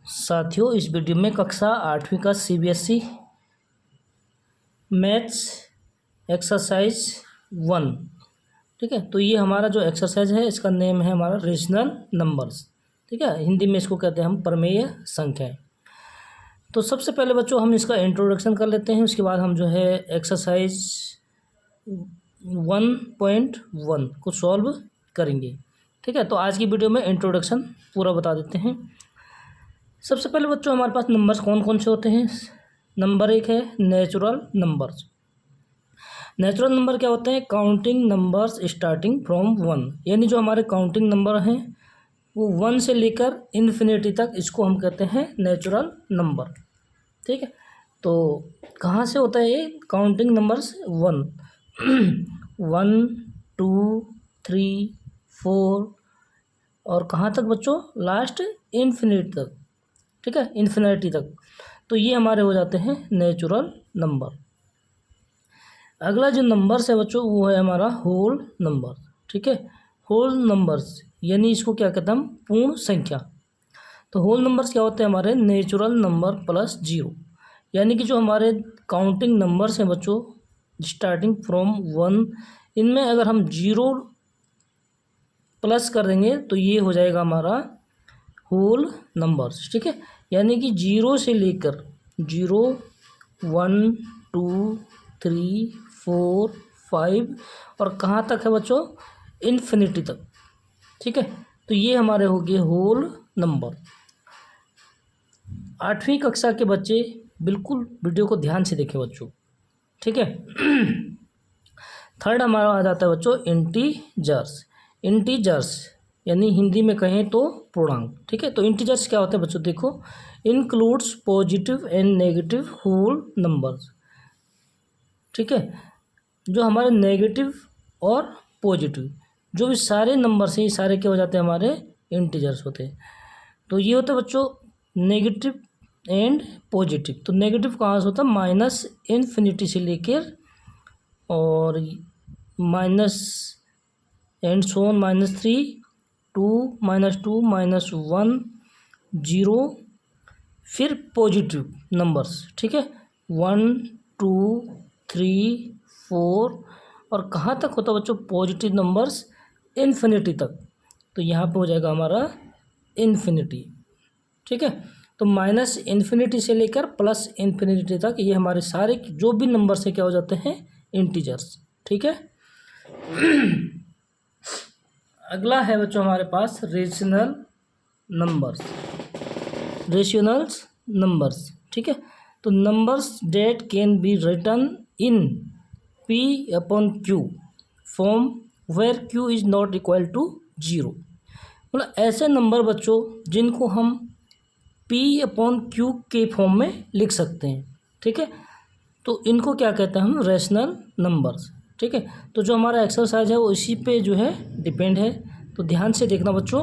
साथियों, इस वीडियो में कक्षा 8वीं का सीबीएसई मैथ्स एक्सरसाइज 1, ठीक है। तो ये हमारा जो एक्सरसाइज है इसका नेम है हमारा रेशनल नंबर्स, ठीक है। हिंदी में इसको कहते हैं हम प्रमेय संख्याएं। तो सबसे पहले बच्चों हम इसका इंट्रोडक्शन कर लेते हैं, उसके बाद हम जो है एक्सरसाइज 1.1 को सॉल्व करेंगे, ठीक है। तो आज की वीडियो में इंट्रोडक्शन पूरा बता देते हैं। सबसे पहले बच्चों हमारे पास नंबर्स कौन कौन से होते हैं। नंबर 1 है नेचुरल नंबर्स। नेचुरल नंबर क्या होते हैं? काउंटिंग नंबर्स स्टार्टिंग फ्रॉम 1, यानी जो हमारे काउंटिंग नंबर हैं वो 1 से लेकर इन्फिनिटी तक, इसको हम कहते हैं नेचुरल नंबर, ठीक है। तो कहाँ से होता है ये काउंटिंग नंबर्स? 1 1 2 3 4 और कहाँ तक बच्चों? लास्ट इन्फिनिटी तक, ठीक है, इन्फिनिटी तक। तो ये हमारे हो जाते हैं नेचुरल नंबर। अगला जो नंबर्स है बच्चों वो है हमारा होल नंबर, ठीक है। होल नंबर्स यानी इसको क्या कहते हैं हम? पूर्ण संख्या। तो होल नंबर्स क्या होते हैं हमारे? नेचुरल नंबर प्लस 0, यानी कि जो हमारे काउंटिंग नंबर्स हैं बच्चों स्टार्टिंग फ्रॉम 1, इनमें अगर हम 0 प्लस कर देंगे तो ये हो जाएगा हमारा होल नंबर्स, ठीक है। यानी कि 0 से लेकर 0 1 2 3 4 5 और कहाँ तक है बच्चों? इन्फिनिटी तक, ठीक है। तो ये हमारे हो गए होल नंबर। 8वीं कक्षा के बच्चे बिल्कुल वीडियो को ध्यान से देखें बच्चों, ठीक है। थर्ड हमारा आ जाता है बच्चों इंटीजर्स। इंटीजर्स यानी हिंदी में कहें तो पूर्णांक, ठीक है। तो इंटीजर्स क्या होते हैं बच्चों? देखो, includes positive and negative whole numbers, ठीक है। जो हमारे नेगेटिव और पॉजिटिव जो भी सारे नंबर्स हैं, ये सारे क्या हो जाते हैं? हमारे इंटीजर्स होते हैं। तो ये होता है बच्चों नेगेटिव एंड पॉजिटिव। तो नेगेटिव कहाँ से होता है? माइनस इन्फिनिटी से लेकर और माइनस एंड सोन -3 2 -2 -1 0, फिर पॉजिटिव नंबर्स, ठीक है, 1 2 3 4 और कहाँ तक होता है बच्चों? पॉजिटिव नंबर्स इन्फिनिटी तक। तो यहाँ पे हो जाएगा हमारा इन्फिनिटी, ठीक है। तो माइनस इन्फिनिटी से लेकर प्लस इन्फिनिटी तक ये हमारे सारे जो भी नंबर्स हैं क्या हो जाते हैं? इंटीजर्स, ठीक है। अगला है बच्चों हमारे पास रेशनल नंबर्स। रेशनल्स नंबर्स, ठीक है। तो numbers that can be written in P/Q form where Q is not equal to 0। मतलब ऐसे नंबर बच्चों जिनको हम P/Q के फॉर्म में लिख सकते हैं, ठीक है। तो इनको क्या कहते हैं हम? रेशनल नंबर्स, ठीक है। तो जो हमारा एक्सरसाइज है वो इसी पे जो है डिपेंड है, तो ध्यान से देखना बच्चों।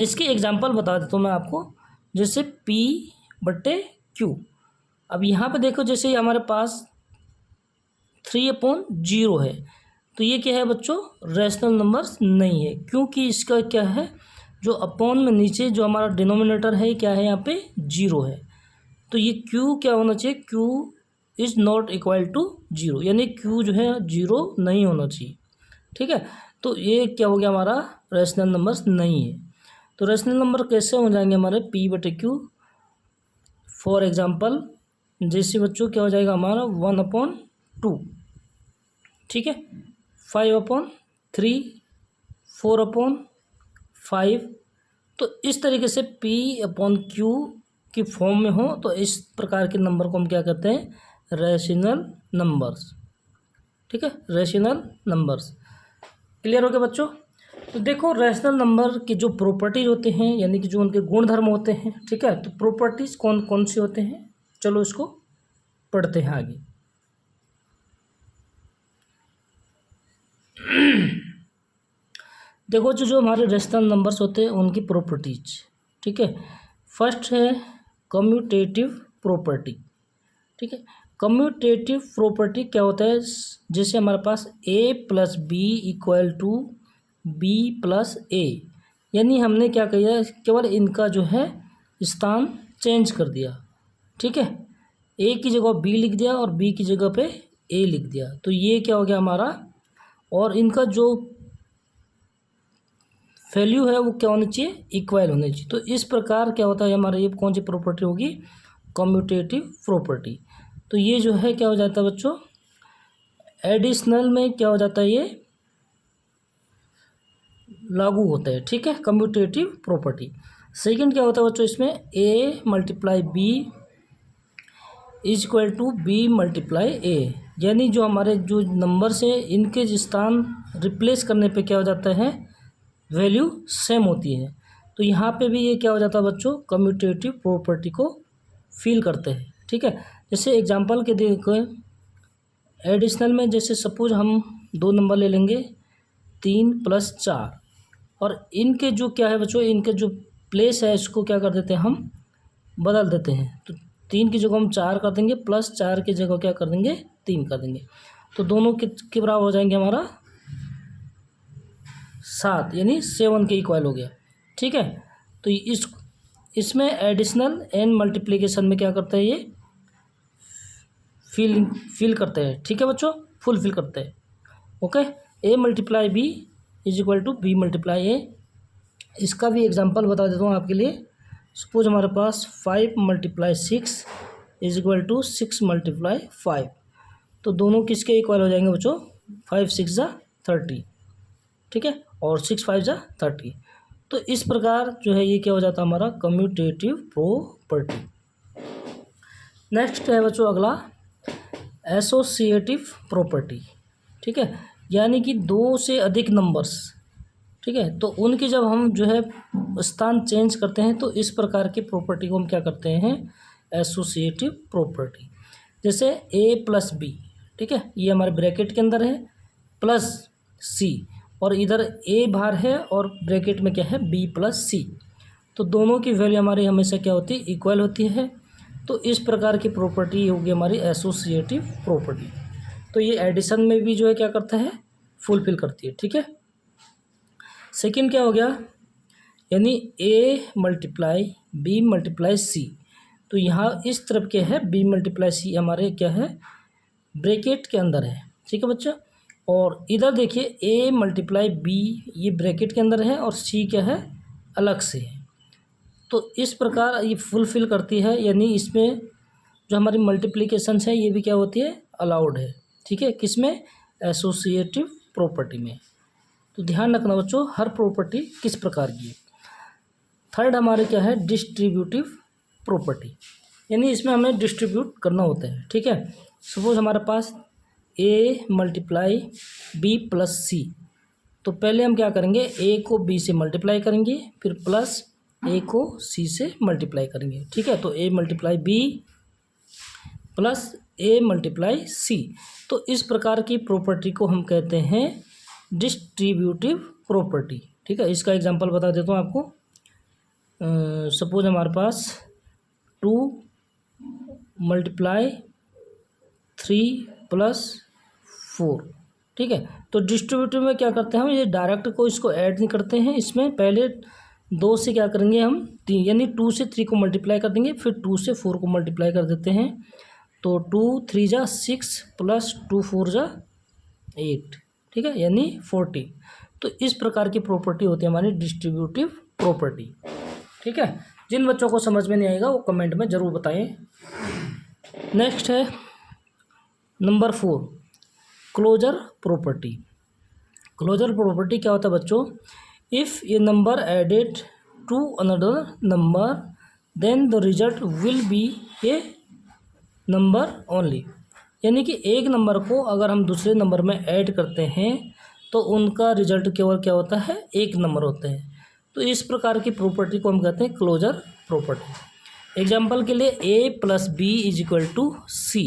इसके एग्जांपल बता देता हूँ मैं आपको, जैसे P/Q। अब यहाँ पे देखो, जैसे हमारे पास 3/0 है, तो ये क्या है बच्चों? रेशनल नंबर्स नहीं है, क्योंकि इसका क्या है? जो अपॉन में नीचे जो हमारा डिनोमिनेटर है क्या है? यहाँ पे 0 है। तो ये Q क्या होना चाहिए? Q is not equal to 0, यानी Q जो है 0 नहीं होना चाहिए, ठीक है। तो ये क्या हो गया? हमारा रेशनल नंबर्स नहीं है। तो रेशनल नंबर कैसे हो जाएंगे हमारे? P/Q। फॉर एग्जांपल जैसे बच्चों क्या हो जाएगा हमारा? 1/2, ठीक है, 5/3 4/5। तो इस तरीके से P/Q की फॉर्म में हो तो इस प्रकार के नंबर को हम क्या कहते हैं? रेशनल नंबर्स, ठीक है, रेशनल नंबर्स। क्लियर हो गया बच्चों? तो देखो, रेशनल नंबर की जो प्रॉपर्टीज होते हैं, यानी कि जो उनके गुण धर्म होते हैं, ठीक है। तो प्रॉपर्टीज कौन कौन से होते हैं? चलो इसको पढ़ते हैं आगे। देखो, जो हमारे रेशनल नंबर्स होते हैं उनकी प्रॉपर्टीज, ठीक है। फर्स्ट है कम्यूटेटिव प्रॉपर्टी, ठीक है। कम्यूटेटिव प्रॉपर्टी क्या होता है? जैसे हमारे पास A + B = B + A, यानी हमने क्या किया, केवल इनका जो है स्थान चेंज कर दिया। ठीक है, ए की जगह बी लिख दिया और बी की जगह पे ए लिख दिया। तो ये क्या हो गया हमारा, और इनका जो वैल्यू है वो क्या होनी चाहिए, इक्वल होनी चाहिए। तो इस प्रकार क्या होता है हमारा, ये कौन सी प्रॉपर्टी होगी, कम्यूटेटिव प्रॉपर्टी। तो ये जो है क्या हो जाता है बच्चों, एडिशनल में क्या हो जाता है, ये लागू होता है। ठीक है, कम्यूटेटिव प्रॉपर्टी। सेकंड क्या होता है बच्चों, इसमें A multiply B is equal to B multiply A, यानी जो हमारे जो नंबर्स हैं इनके स्थान रिप्लेस करने पे क्या हो जाता है, वैल्यू सेम होती है। तो यहाँ पे भी ये क्या हो जाता है बच्चों, कम्यूटेटिव प्रॉपर्टी को फील करते हैं। ठीक है, जैसे एग्जांपल के देखो, एडिशनल में जैसे सपोज हम दो नंबर ले लेंगे 3 + 4, और इनके जो क्या है बच्चों, इनके जो प्लेस है इसको क्या कर देते हैं, हम बदल देते हैं। तो 3 की जगह हम 4 कर देंगे, +4 की जगह क्या कर देंगे, 3 कर देंगे। तो दोनों के बराबर हो जाएंगे हमारा 7, यानी 7 के इक्वल हो गया। ठीक है, तो इसमें एडिशनल एंड मल्टीप्लिकेशन में क्या करता है, ये फिल करते हैं। ठीक है बच्चों, फुलफिल करते हैं। Okay, A multiply B is equal to B multiply A. इसका भी एग्जांपल बता देता हूँ आपके लिए। सपोज हमारे पास 5 × 6 इज इक्वल टू 6 × 5। तो दोनों किसके इक्वल हो जाएंगे बच्चों, 5 × 6 = 30। ठीक है, और 6 × 5 = 30। तो इस प्रकार जो है ये क्या हो जाता है हमारा कम्यूटेटिव प्रॉपर्टी। नेक्स्ट है बच्चों अगला एसोसिएटिव प्रॉपर्टी। ठीक है, यानी कि 2 से अधिक नंबर्स, ठीक है, तो उनकी जब हम जो है स्थान चेंज करते हैं तो इस प्रकार की प्रॉपर्टी को हम क्या करते हैं, एसोसिएटिव प्रॉपर्टी। जैसे a + b, ठीक है, ये हमारे ब्रैकेट के अंदर है, प्लस c, और इधर a बाहर है और ब्रैकेट में क्या है b + c। तो दोनों की वैल्यू हमारी हमेशा क्या होती है, इक्वल होती है। तो इस प्रकार की प्रॉपर्टी होगी हमारी एसोसिएटिव प्रॉपर्टी। तो ये एडिशन में भी जो है क्या करता है, फुलफिल करती है। ठीक है, सेकंड क्या हो गया, यानी a × b × c। तो यहाँ इस तरफ क्या है, b × c हमारे क्या है, ब्रैकेट के अंदर है। ठीक है बच्चा, और इधर देखिए a × b ये ब्रैकेट के अंदर है और c क्या है, अलग से है। तो इस प्रकार ये फुलफिल करती है, यानी इसमें जो हमारी मल्टीप्लिकेशन है ये भी क्या होती है, अलाउड है। ठीक है, किसमें, एसोसिएटिव प्रॉपर्टी में। तो ध्यान रखना बच्चों, हर प्रॉपर्टी किस प्रकार की है। थर्ड हमारे क्या है, डिस्ट्रीब्यूटिव प्रॉपर्टी, यानी इसमें हमें डिस्ट्रीब्यूट करना होता है। ठीक है, सपोज हमारे पास a × b + c। तो पहले हम क्या करेंगे, a को b से मल्टीप्लाई करेंगे, फिर प्लस a को c से मल्टीप्लाई करेंगे। ठीक है, तो a × b + a × c। तो इस प्रकार की प्रॉपर्टी को हम कहते हैं डिस्ट्रीब्यूटिव प्रॉपर्टी। ठीक है, इसका एग्जांपल बता देता हूँ आपको। सपोज हमारे पास 2 × 3 + 4। ठीक है, तो डिस्ट्रीब्यूटिव में क्या करते हैं हम, ये डायरेक्ट को इसको ऐड नहीं करते हैं। इसमें पहले 2 से क्या करेंगे हम 3, यानी 2 से 3 को मल्टीप्लाई कर देंगे, फिर 2 से 4 को मल्टीप्लाई कर देते हैं। तो 2 × 3 = 6 + 2 × 4 = 8। ठीक है, यानी 40। तो इस प्रकार की प्रॉपर्टी होती है हमारी डिस्ट्रीब्यूटिव प्रॉपर्टी। ठीक है, जिन बच्चों को समझ में नहीं आएगा वो कमेंट में ज़रूर बताएं। नेक्स्ट है number 4, closure property. Closure property क्या होता है बच्चों, if a number added to another number then the result will be a number only. यानी कि एक नंबर को अगर हम दूसरे नंबर में ऐड करते हैं तो उनका रिजल्ट केवल क्या होता है, एक नंबर होता है। तो इस प्रकार की प्रॉपर्टी को हम कहते हैं क्लोजर प्रॉपर्टी। एग्जाम्पल के लिए a + b = c।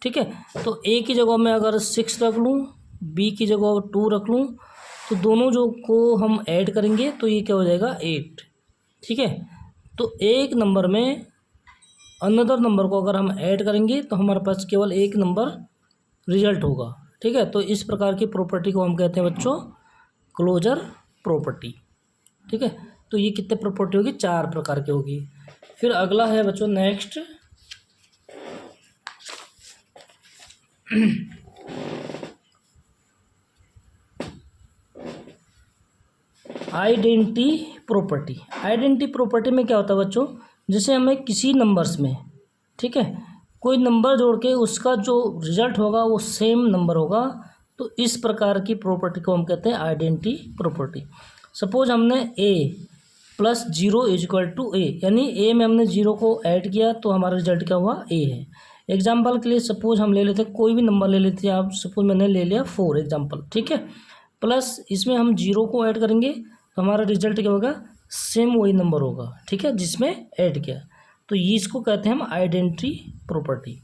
ठीक है, तो a की जगह मैं अगर 6 रख लूँ, b की जगह 2 रख लूँ, तो दोनों जो को हम ऐड करेंगे तो ये क्या हो जाएगा, 8। ठीक है, तो एक नंबर में अनदर नंबर को अगर हम ऐड करेंगे तो हमारे पास केवल एक नंबर रिजल्ट होगा। ठीक है, तो इस प्रकार की प्रॉपर्टी को हम कहते हैं बच्चों क्लोजर प्रॉपर्टी। ठीक है। तो ये कितने प्रॉपर्टी होगी, 4 प्रकार की होगी। फिर अगला है बच्चों next identity property. Identity property में क्या होता है बच्चों, जैसे हमें किसी नंबर्स में, ठीक है, कोई नंबर जोड़ के उसका जो रिजल्ट होगा वो सेम नंबर होगा, तो इस प्रकार की प्रॉपर्टी को हम कहते हैं आइडेंटिटी प्रॉपर्टी। सपोज हमने ए प्लस 0 इज इक्वल टू ए, यानी ए में हमने 0 को ऐड किया तो हमारा रिजल्ट क्या हुआ, ए है। एग्जाम्पल के लिए सपोज हम ले लेते हैं, कोई भी नंबर ले लेते हैं आप, सपोज मैंने ले लिया 4 एग्जाम्पल, ठीक है, प्लस इसमें हम 0 को ऐड करेंगे तो हमारा रिजल्ट क्या होगा, सेम वही नंबर होगा, ठीक है, जिसमें ऐड किया। तो ये इसको कहते हैं हम आइडेंटिटी प्रॉपर्टी।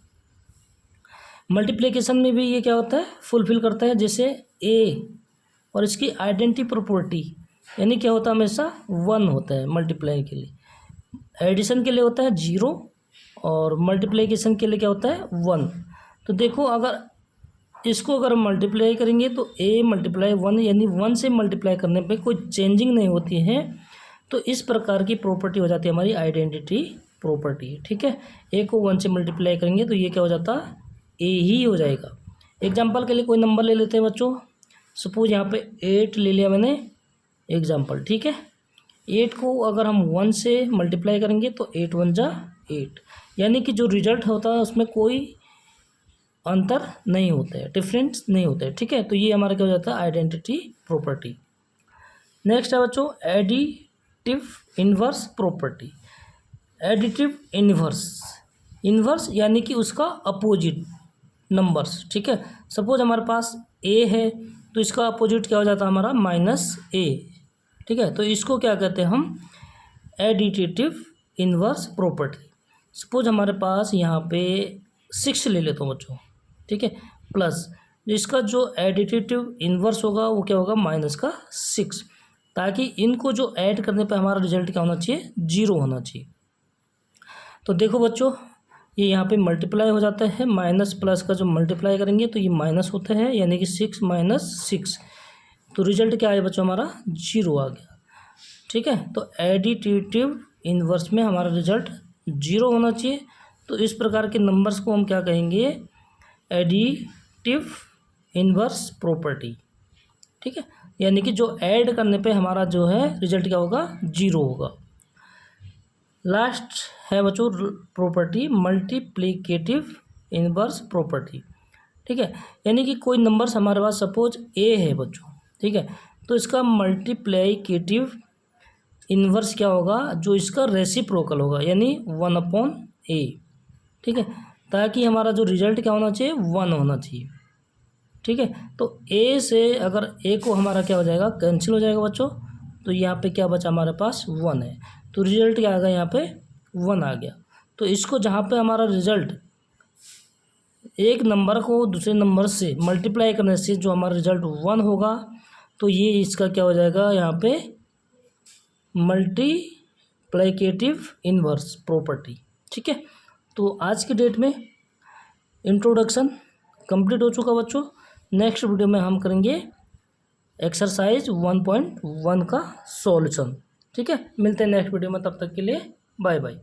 मल्टीप्लिकेशन में भी ये क्या होता है, फुलफिल करता है। जैसे ए और इसकी आइडेंटिटी प्रॉपर्टी, यानी क्या होता है, हमेशा 1 होता है मल्टीप्लाई के लिए, एडिशन के लिए होता है 0 और मल्टीप्लिकेशन के लिए क्या होता है 1। तो देखो अगर इसको अगर हम मल्टीप्लाई करेंगे तो a मल्टीप्लाई 1, यानी 1 से मल्टीप्लाई करने पे कोई चेंजिंग नहीं होती है। तो इस प्रकार की प्रॉपर्टी हो जाती है हमारी आइडेंटिटी प्रॉपर्टी, ठीक है। a को 1 से मल्टीप्लाई करेंगे तो ये क्या हो जाता है, a ही हो जाएगा। एग्जाम्पल के लिए कोई नंबर ले लेते हैं बच्चों, सपोज यहाँ पे 8 ले लिया मैंने एग्जाम्पल, ठीक है। 8 को अगर हम 1 से मल्टीप्लाई करेंगे तो 8 1 जा 8, यानी कि जो रिजल्ट होता है उसमें कोई अंतर नहीं होता है, डिफरेंस नहीं होता है, ठीक है। तो ये हमारा क्या हो जाता है आइडेंटिटी प्रॉपर्टी। नेक्स्ट है बच्चों additive inverse property. Additive inverse, inverse यानी कि उसका अपोजिट नंबर्स, ठीक है। सपोज हमारे पास ए है तो इसका अपोजिट क्या हो जाता है हमारा -a, ठीक है। तो इसको क्या कहते हैं हम, एडिटिव इन्वर्स प्रॉपर्टी। सपोज हमारे पास यहाँ पे 6 ले लेता हूँ बच्चों, ठीक है, प्लस इसका जो एडिटिव इन्वर्स होगा वो क्या होगा -6, ताकि इनको जो ऐड करने पे हमारा रिजल्ट क्या होना चाहिए, 0 होना चाहिए। तो देखो बच्चों ये यहाँ पे मल्टीप्लाई हो जाता है, माइनस प्लस का जो मल्टीप्लाई करेंगे तो ये माइनस होता है, यानी कि 6 - 6, तो रिजल्ट क्या आया बच्चों हमारा 0 आ गया, ठीक है। तो एडिटिव इन्वर्स में हमारा रिजल्ट 0 होना चाहिए। तो इस प्रकार के नंबर्स को हम क्या कहेंगे, एडिटिव इन्वर्स प्रॉपर्टी, ठीक है, यानी कि जो ऐड करने पे हमारा जो है रिजल्ट क्या होगा, 0 होगा। लास्ट है बच्चों प्रॉपर्टी मल्टीप्लिकेटिव इन्वर्स प्रॉपर्टी, ठीक है, यानी कि कोई नंबर्स हमारे पास सपोज ए है बच्चों, ठीक है, तो इसका मल्टीप्लिकेटिव इन्वर्स क्या होगा, जो इसका रेसिप्रोकल होगा, यानी 1/a, ठीक है, ताकि हमारा जो रिजल्ट क्या होना चाहिए 1 होना चाहिए, ठीक है। तो a से अगर a को हमारा क्या हो जाएगा, कैंसिल हो जाएगा बच्चों, तो यहाँ पे क्या बचा हमारे पास 1 है, तो रिजल्ट क्या आ गया, यहाँ पे 1 आ गया। तो इसको जहाँ पे हमारा रिजल्ट एक नंबर को दूसरे नंबर से मल्टीप्लाई करने से जो हमारा रिजल्ट 1 होगा, तो ये इसका क्या हो जाएगा यहाँ पे मल्टीप्लिकेटिव इन्वर्स प्रॉपर्टी, ठीक है। तो आज की डेट में इंट्रोडक्शन कंप्लीट हो चुका बच्चों। नेक्स्ट वीडियो में हम करेंगे एक्सरसाइज 1.1 का सॉल्यूशन, ठीक है। मिलते हैं नेक्स्ट वीडियो में, तब तक के लिए बाय बाय।